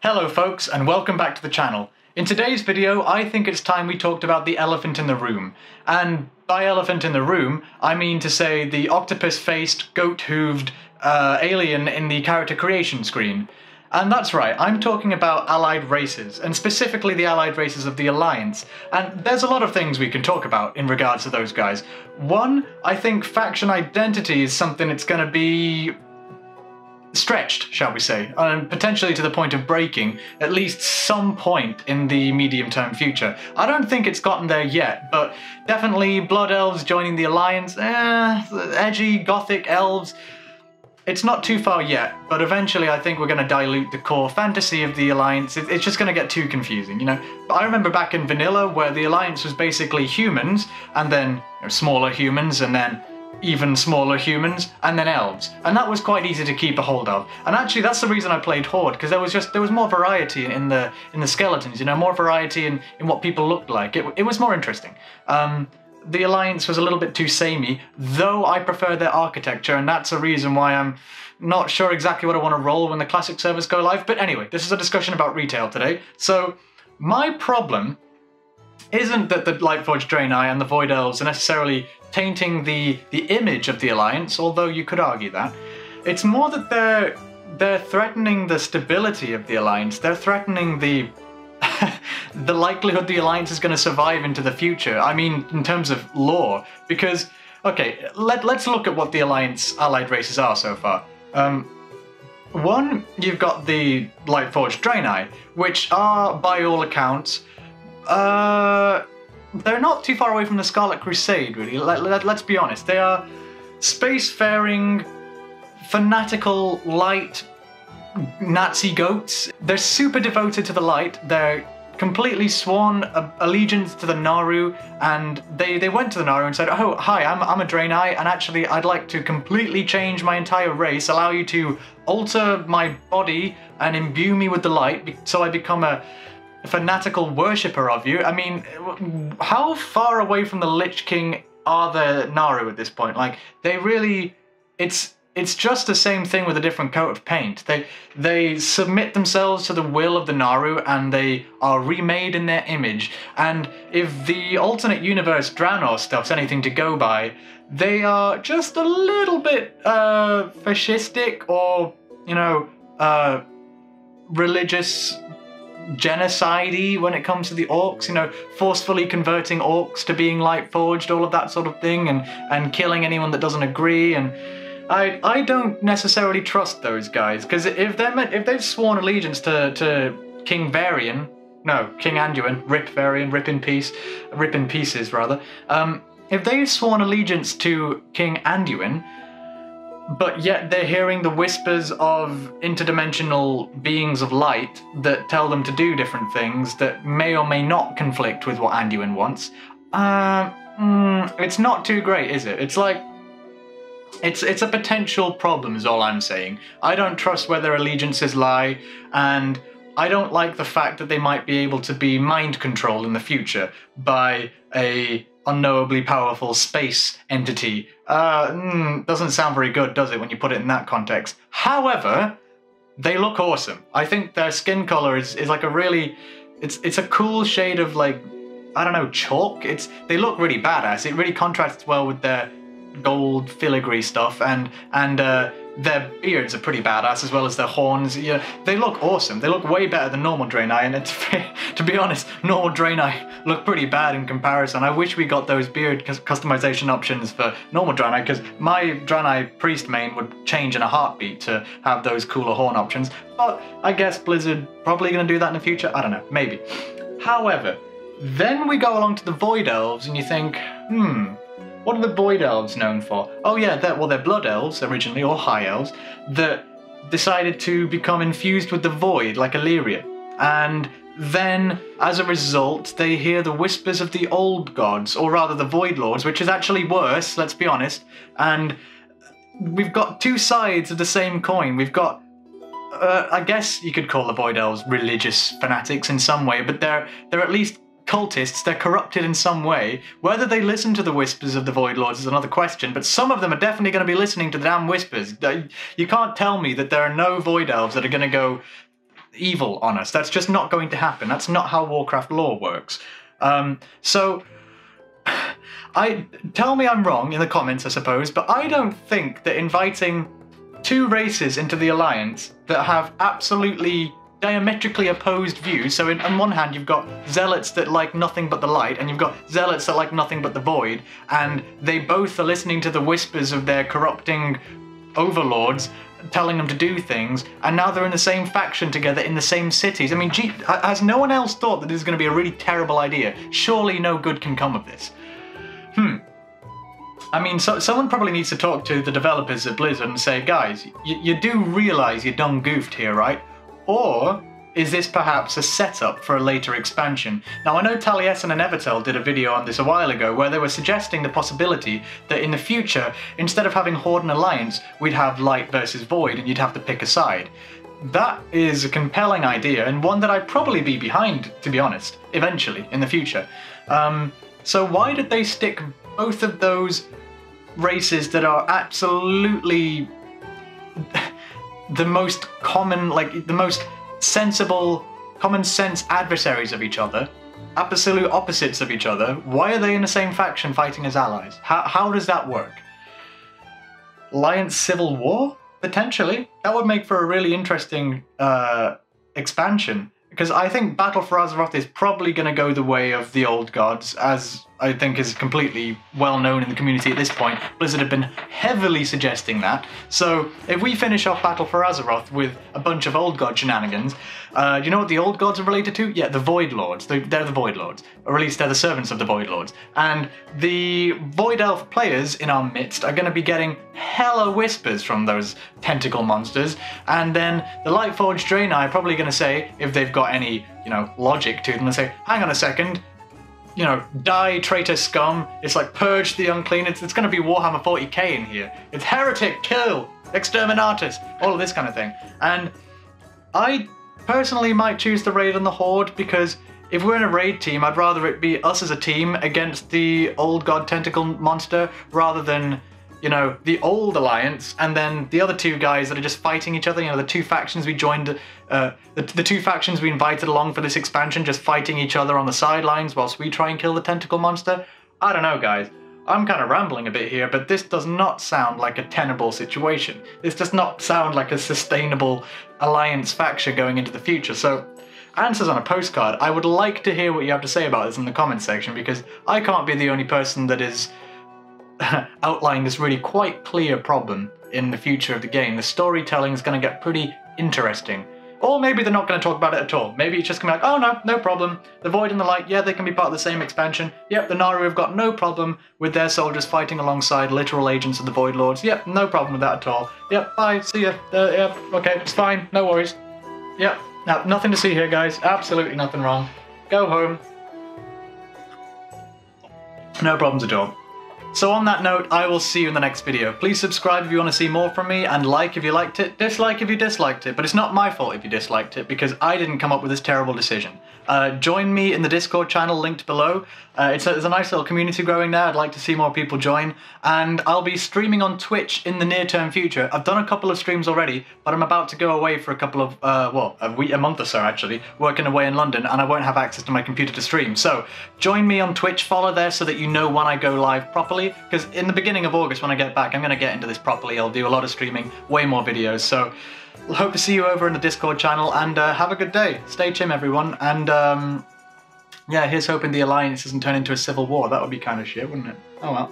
Hello folks, and welcome back to the channel. In today's video, I think it's time we talked about the elephant in the room. And by elephant in the room, I mean to say the octopus-faced, goat-hooved alien in the character creation screen. And that's right, I'm talking about allied races, and specifically the allied races of the Alliance. And there's a lot of things we can talk about in regards to those guys. One, I think faction identity is something that's going to be stretched, shall we say, and potentially to the point of breaking at least some point in the medium-term future. I don't think it's gotten there yet, but definitely Blood Elves joining the Alliance, edgy, gothic elves. It's not too far yet, but eventually I think we're going to dilute the core fantasy of the Alliance. It's just going to get too confusing, you know? I remember back in Vanilla where the Alliance was basically humans, and then smaller humans, and then even smaller humans, and then elves. And that was quite easy to keep a hold of. And actually that's the reason I played Horde, because there was more variety in the skeletons, you know, more variety in what people looked like. It was more interesting. The Alliance was a little bit too samey, though I prefer their architecture, and that's a reason why I'm not sure exactly what I want to roll when the classic servers go live. But anyway, this is a discussion about retail today. So my problem isn't that the Lightforged Draenei and the Void Elves are necessarily tainting the image of the Alliance, although you could argue that. It's more that they're threatening the stability of the Alliance. They're threatening the the likelihood the Alliance is going to survive into the future. I mean, in terms of lore, because, okay, let's look at what the Alliance allied races are so far. One, you've got the Lightforged Draenei, which are, by all accounts, they're not too far away from the Scarlet Crusade, really. Let's be honest. They are spacefaring, fanatical, light Nazi goats. They're super devoted to the light. They're completely sworn allegiance to the Naaru, and they went to the Naaru and said, "Oh, hi, I'm a Draenei, and actually I'd like to completely change my entire race, allow you to alter my body and imbue me with the light, so I become a fanatical worshipper of you." I mean, how far away from the Lich King are the Naaru at this point? Like, they really, it's just the same thing with a different coat of paint. They submit themselves to the will of the Naaru, and they are remade in their image. And if the alternate universe Draenor stuff's anything to go by, they are just a little bit fascistic or, you know, religious genocide-y when it comes to the orcs, you know, forcefully converting orcs to being Lightforged, all of that sort of thing, and killing anyone that doesn't agree. And I don't necessarily trust those guys, because if they've sworn allegiance to King Varian, no, King Anduin, Rip Varian, rip in pieces rather. If they've sworn allegiance to King Anduin, but yet they're hearing the whispers of interdimensional beings of light that tell them to do different things that may or may not conflict with what Anduin wants, it's not too great, is it? It's like, it's a potential problem is all I'm saying. I don't trust where their allegiances lie, and I don't like the fact that they might be able to be mind controlled in the future by a unknowably powerful space entity. Doesn't sound very good, does it, when you put it in that context? However, they look awesome. I think their skin color is like a really, it's a cool shade of, like, I don't know, chalk. They look really badass. It really contrasts well with their gold filigree stuff, and their beards are pretty badass, as well as their horns. Yeah, they look awesome. They look way better than normal Draenei, and to be honest, normal Draenei look pretty bad in comparison. I wish we got those beard customization options for normal Draenei, because my Draenei priest main would change in a heartbeat to have those cooler horn options. But I guess Blizzard probably going to do that in the future. I don't know, maybe. However, then we go along to the Void Elves, and you think, what are the Void Elves known for? Oh yeah, they're Blood Elves originally, or High Elves, that decided to become infused with the Void, like Illyria. And then, as a result, they hear the whispers of the old gods, or rather the Void Lords, which is actually worse, let's be honest. And we've got two sides of the same coin. We've got, I guess you could call the Void Elves religious fanatics in some way, but they're at least cultists. They're corrupted in some way. Whether they listen to the whispers of the Void Lords is another question, but some of them are definitely going to be listening to the damn whispers. You can't tell me that there are no Void Elves that are going to go evil on us. That's just not going to happen. That's not how Warcraft lore works. So tell me I'm wrong in the comments, I suppose, but I don't think that inviting two races into the Alliance that have absolutely diametrically opposed views. So on one hand, you've got zealots that like nothing but the light, and you've got zealots that like nothing but the void, and they both are listening to the whispers of their corrupting overlords telling them to do things, and now they're in the same faction together in the same cities. I mean, gee, has no one else thought that this is going to be a really terrible idea? Surely no good can come of this. I mean, someone probably needs to talk to the developers at Blizzard and say, guys, you do realise you done goofed here, right? Or is this perhaps a setup for a later expansion? Now, I know Taliesin and Evertel did a video on this a while ago where they were suggesting the possibility that in the future, instead of having Horde and Alliance, we'd have Light versus Void and you'd have to pick a side. That is a compelling idea, and one that I'd probably be behind, to be honest, eventually, in the future. So why did they stick both of those races that are absolutely the most common, like the most sensible, common sense adversaries of each other, absolute opposites of each other? Why are they in the same faction fighting as allies? How does that work? Alliance Civil War? Potentially. That would make for a really interesting expansion, because I think Battle for Azeroth is probably going to go the way of the old gods, as I think is completely well known in the community at this point. Blizzard have been heavily suggesting that. So if we finish off Battle for Azeroth with a bunch of old god shenanigans, do you know what the old gods are related to? Yeah, the Void Lords. They're the Void Lords, or at least they're the servants of the Void Lords. And the Void Elf players in our midst are going to be getting hella whispers from those tentacle monsters, and then the Lightforged Draenei are probably going to say, if they've got any, you know, logic to them, they say, hang on a second, you know, die traitor scum, it's like purge the unclean, it's going to be Warhammer 40k in here. It's heretic, kill, exterminatus, all of this kind of thing. And I personally might choose the raid on the Horde, because if we're in a raid team, I'd rather it be us as a team against the old god tentacle monster, rather than, you know, the old alliance and then the other two guys that are just fighting each other. You know, the two factions we joined, the two factions we invited along for this expansion, just fighting each other on the sidelines whilst we try and kill the tentacle monster. I don't know, guys. I'm kind of rambling a bit here, but this does not sound like a tenable situation. This does not sound like a sustainable alliance faction going into the future. So, answers on a postcard. I would like to hear what you have to say about this in the comments section, because I can't be the only person that is outlining this really quite clear problem in the future of the game. The storytelling is going to get pretty interesting. Or maybe they're not going to talk about it at all. Maybe it's just going to be like, oh no, no problem. The Void and the Light, yeah, they can be part of the same expansion. Yep, the Naaru have got no problem with their soldiers fighting alongside literal agents of the Void Lords. Yep, no problem with that at all. Yep, bye, see ya. Yep, okay, it's fine, no worries. Yep, now, nothing to see here, guys. Absolutely nothing wrong. Go home. No problems at all. So on that note, I will see you in the next video. Please subscribe if you want to see more from me, and like if you liked it, dislike if you disliked it. But it's not my fault if you disliked it, because I didn't come up with this terrible decision. Join me in the Discord channel linked below. It's a nice little community growing there. I'd like to see more people join. And I'll be streaming on Twitch in the near-term future. I've done a couple of streams already, but I'm about to go away for a couple of, a month or so actually, working away in London, and I won't have access to my computer to stream. So join me on Twitch, follow there so that you know when I go live properly, because in the beginning of August when I get back, I'm going to get into this properly. I'll do a lot of streaming, way more videos. So hope to see you over in the Discord channel, and have a good day. Stay chim, everyone, and yeah, here's hoping the Alliance doesn't turn into a civil war. That would be kind of shit, wouldn't it? Oh well.